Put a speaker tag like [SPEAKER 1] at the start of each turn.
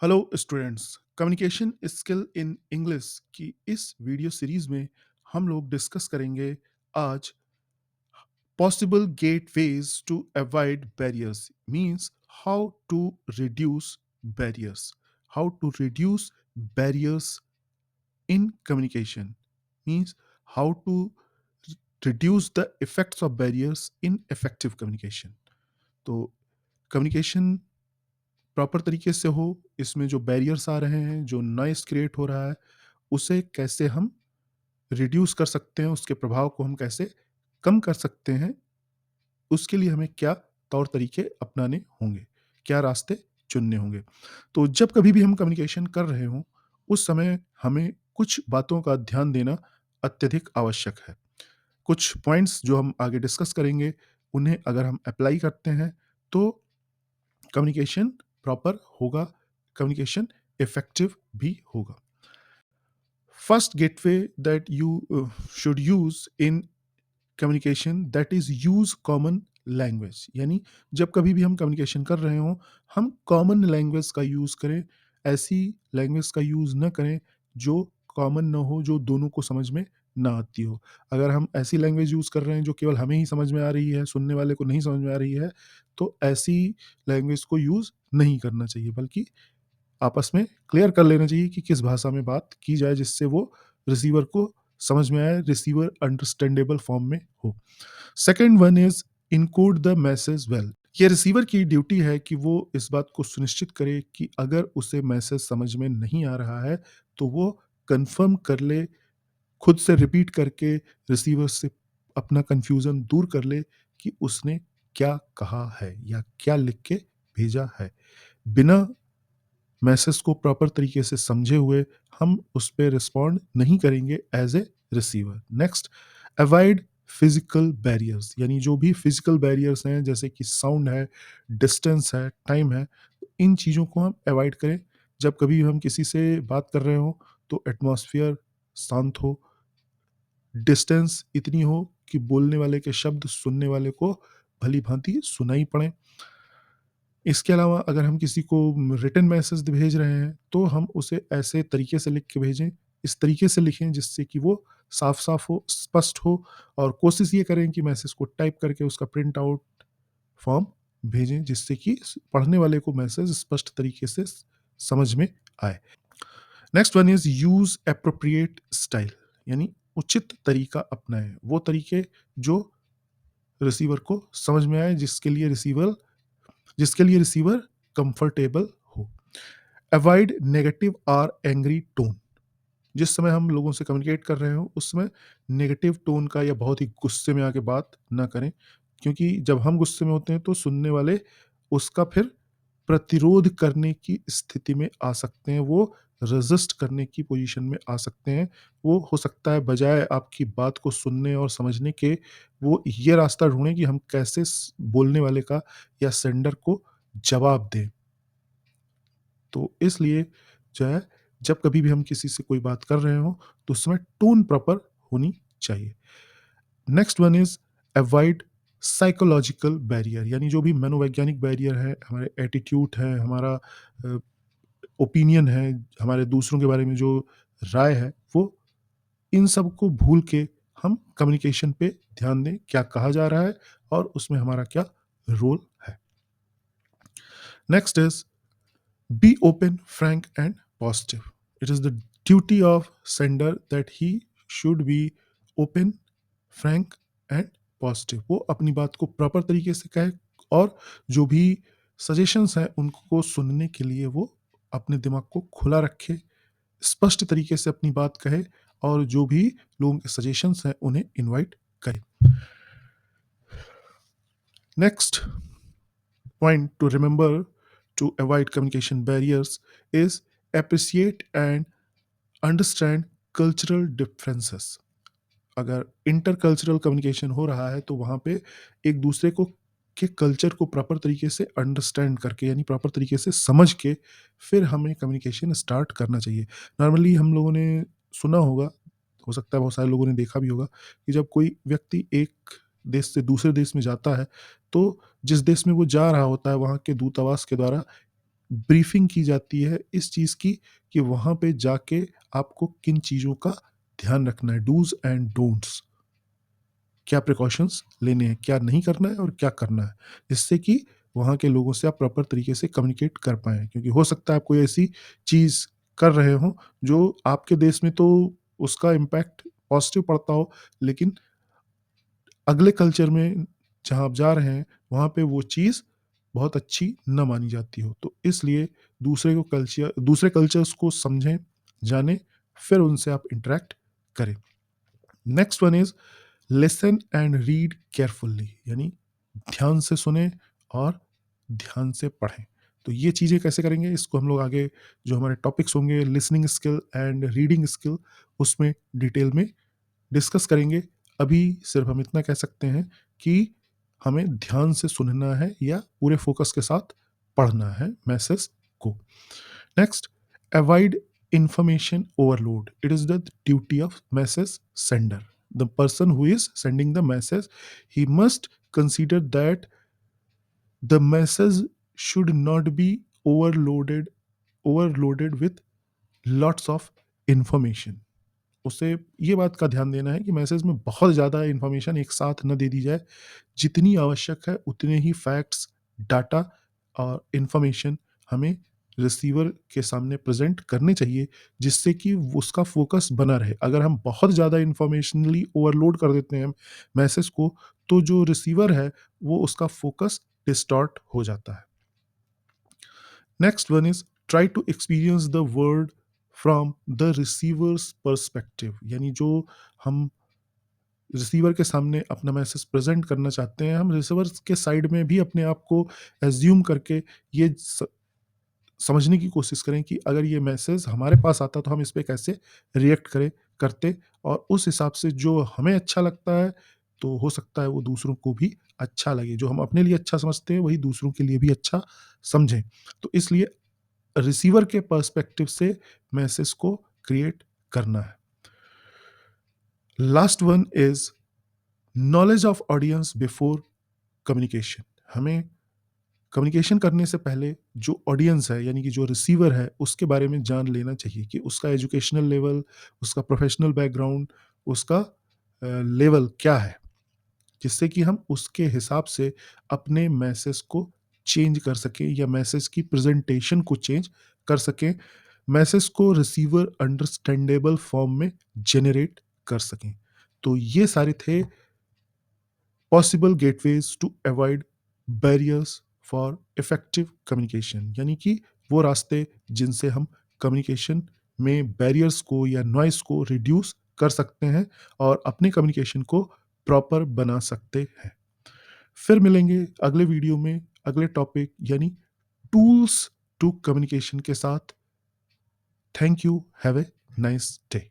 [SPEAKER 1] Hello students, communication skill in English की इस video series में हम लोग डिस्कस करेंगे आज possible gateways to avoid barriers means how to reduce barriers how to reduce barriers in communication means how to reduce the effects of barriers in effective communication. तो communication proper तरीके से हो, इसमें जो बैरियर्स आ रहे हैं, जो नॉइज़ क्रिएट हो रहा है, उसे कैसे हम रिड्यूस कर सकते हैं, उसके प्रभाव को हम कैसे कम कर सकते हैं, उसके लिए हमें क्या तौर-तरीके अपनाने होंगे, क्या रास्ते चुनने होंगे। तो जब कभी भी हम कम्युनिकेशन कर रहे हों, उस समय हमें कुछ बातों का ध्यान देना अत्यधिक आवश्यक है। कुछ पॉइंट्स जो हम आगे डिस्कस करेंगे, उन्हें अगर हम अप्लाई करते हैं, तो कम्युनिकेशन प्रॉपर होगा, कम्युनिकेशन इफ़ेक्टिव भी होगा। First gateway that you should use in communication that is use common language यानी जब कभी भी हम कम्युनिकेशन कर रहे हों, हम कॉमन लैंग्वेज का यूज़ करें, ऐसी लैंग्वेज का यूज़ ना करें जो कॉमन ना हो, जो दोनों को समझ में ना आती हो। अगर हम ऐसी लैंग्वेज यूज़ कर रहे हैं जो केवल हमें ही समझ में आ रही है, सुनने वाले को नहीं समझ में आ रही है, तो ऐसी लैंग्वेज को यूज़ नहीं करना चाहिए, बल्कि आपस में क्लियर कर लेना चाहिए कि किस भाषा में बात की जाए जिससे वो रिसीवर को समझ में आए, रिसीवर अंडरस्टैंडेबल फॉर्म में हो। Second one is encode the message well. ये रिसीवर की ड्यूटी है कि वो इस बात को सुनिश्चित करे कि अगर उसे मैसेज समझ में नहीं आ रहा है, तो वो कन्फर्म कर ले, खुद से रिपीट करके रिसीवर से अपना कन्फ्यूज़न दूर कर ले कि उसने क्या कहा है या क्या लिख के भेजा है। बिना मैसेज को प्रॉपर तरीके से समझे हुए हम उस पे रिस्पॉन्ड नहीं करेंगे as a receiver. Next, avoid physical barriers यानी जो भी फिजिकल बैरियर्स हैं जैसे कि साउंड है, डिस्टेंस है, टाइम है, इन चीज़ों को हम अवॉइड करें। जब कभी हम किसी से बात कर रहे हो तो एटमॉस्फेयर शांत हो, डिस्टेंस इतनी हो कि बोलने वाले के शब्द सुनने वाले को भली भांति सुनाई पड़े। इसके अलावा अगर हम किसी को रिटन मैसेज भेज रहे हैं, तो हम उसे ऐसे तरीके से लिख के भेजें, इस तरीके से लिखें जिससे कि वो साफ-साफ हो, स्पष्ट हो और कोशिश ये करें कि मैसेज को टाइप करके उसका प्रिंट आउट फॉर्म भेजें, जिससे कि पढ़ने वाले को मैसेज स्पष्ट तरीके से समझ में आए। Next one is use appropriate style यानी उचित तरीका अपनाएँ, वो तरीके जो रिसीवर को समझ में आए, जिसके लिए रिसीवर कंफर्टेबल हो। अवॉइड नेगेटिव और एंग्री टोन। जिस समय हम लोगों से कम्युनिकेट कर रहे हो उस समय नेगेटिव टोन का या बहुत ही गुस्से में आके बात ना करें, क्योंकि जब हम गुस्से में होते हैं तो सुनने वाले उसका फिर प्रतिरोध करने की स्थिति में आ सकते हैं, वो रेजिस्ट करने की पोजीशन में आ सकते हैं। वो हो सकता है बजाय आपकी बात को सुनने और समझने के, वो ये रास्ता ढूँढें कि हम कैसे बोलने वाले का या सेंडर को जवाब दें। तो इसलिए जो है, जब कभी भी हम किसी से कोई बात कर रहे हों, तो उस समय टोन प्रॉपर होनी चाहिए। Next one is avoid psychological barrier यानी जो भी मनोवैज्ञानिक बैरियर है, हमारे एटीट्यूड है, हमारा ओपिनियन है, हमारे दूसरों के बारे में जो राय है, वो इन सब को भूल के हम कम्युनिकेशन पे ध्यान दें, क्या कहा जा रहा है और उसमें हमारा क्या रोल है। Next is be open, frank, and positive. It is the duty of sender that he should be open, frank, and positive. वो अपनी बात को प्रॉपर तरीके से कहे और जो भी सजेशंस हैं उनको सुनने के लिए वो अपने दिमाग को खुला रखे, स्पष्ट तरीके से अपनी बात कहे और जो भी लोगों के सजेशंस हैं उन्हें इनवाइट करे। Next point to remember to avoid communication barriers is appreciate and understand cultural differences. अगर इंटरकल्चरल कम्युनिकेशन हो रहा है तो वहाँ पे एक दूसरे को के कल्चर को प्रॉपर तरीके से अंडरस्टैंड करके यानी प्रॉपर तरीके से समझ के फिर हमें कम्युनिकेशन स्टार्ट करना चाहिए। नॉर्मली हम लोगों ने सुना होगा, हो सकता है बहुत सारे लोगों ने देखा भी होगा कि जब कोई व्यक्ति एक देश से दूसरे देश में जाता है, तो जिस देश में वो जा रहा होता है वहाँ के दूतावास के द्वारा ब्रीफिंग की जाती है इस चीज़ की कि वहाँ पे जाके आपको किन चीज़ों का ध्यान रखना है, डूज़ एंड डोंट्स। क्या प्रिकॉशंस लेने हैं, क्या नहीं करना है और क्या करना है। जिससे कि वहाँ के लोगों से आप प्रॉपर तरीके से कम्युनिकेट कर पाएँ। क्योंकि हो सकता है आप कोई ऐसी चीज़ कर रहे हों, जो आपके देश में तो उसका इम्पैक्ट पॉज़िटिव पड़ता हो, लेकिन अगले कल्चर में जहाँ आप जा रहे हैं, वहाँ पे वो चीज़ बहुत अच्छी ना मानी जाती हो। तो इसलिए दूसरे कल्चर्स को समझें, जानें, फिर उनसे आप इंटरैक्ट करें। Next one is listen and read carefully, यानी ध्यान से सुने और ध्यान से पढ़ें। तो ये चीज़ें कैसे करेंगे, इसको हम लोग आगे जो हमारे टॉपिक्स होंगे listening skill and reading skill, उसमें डिटेल में डिस्कस करेंगे। अभी सिर्फ हम इतना कह सकते हैं कि हमें ध्यान से सुनना है या पूरे फोकस के साथ पढ़ना है मैसेज को। Next, avoid information overload. It is the duty of message sender. The person who is sending the message, he must consider that the message should not be overloaded with lots of information. उसे ये बात का ध्यान देना है कि message में बहुत ज़्यादा इन्फॉर्मेशन एक साथ न दे दी जाए। जितनी आवश्यक है उतने ही फैक्ट्स, डाटा और इन्फॉर्मेशन हमें रिसीवर के सामने प्रेज़ेंट करने चाहिए, जिससे कि उसका फ़ोकस बना रहे। अगर हम बहुत ज़्यादा इन्फॉर्मेशनली ओवरलोड कर देते हैं मैसेज को, तो जो रिसीवर है, वो उसका फ़ोकस डिस्टॉर्ट हो जाता है। Next one is try to experience the word from the receiver's perspective, यानी जो हम रिसीवर के सामने अपना मैसेज प्रेजेंट करना चाहते हैं, हम रिसीवर्स के साइड में भी अपने आप को एज्यूम करके ये समझने की कोशिश करें कि अगर ये मैसेज हमारे पास आता तो हम इस पे कैसे रिएक्ट करते, और उस हिसाब से जो हमें अच्छा लगता है, तो हो सकता है वो दूसरों को भी अच्छा लगे। जो हम अपने लिए अच्छा समझते हैं, वही दूसरों के लिए भी अच्छा समझें। तो इसलिए रिसीवर के पर्सपेक्टिव से मैसेज को क्रिएट करना है। Last one is knowledge of audience before communication. हमें कम्युनिकेशन करने से पहले जो ऑडियंस है, यानी कि जो रिसीवर है, उसके बारे में जान लेना चाहिए कि उसका एजुकेशनल लेवल, उसका प्रोफेशनल बैकग्राउंड, उसका लेवल क्या है, जिससे कि हम उसके हिसाब से अपने मैसेज को चेंज कर सकें या मैसेज की प्रेजेंटेशन को चेंज कर सकें, मैसेज को रिसीवर अंडरस्टैंडेबल फॉर्म में जनरेट कर सकें। तो ये सारे थे possible gateways to avoid barriers for effective communication, यानी कि वो रास्ते जिनसे हम कम्युनिकेशन में बैरियर्स को या नॉइस को रिड्यूस कर सकते हैं और अपने कम्युनिकेशन को प्रॉपर बना सकते हैं। फिर मिलेंगे अगले वीडियो में अगले टॉपिक यानी टूल्स टू कम्युनिकेशन के साथ। Thank you, have a nice day.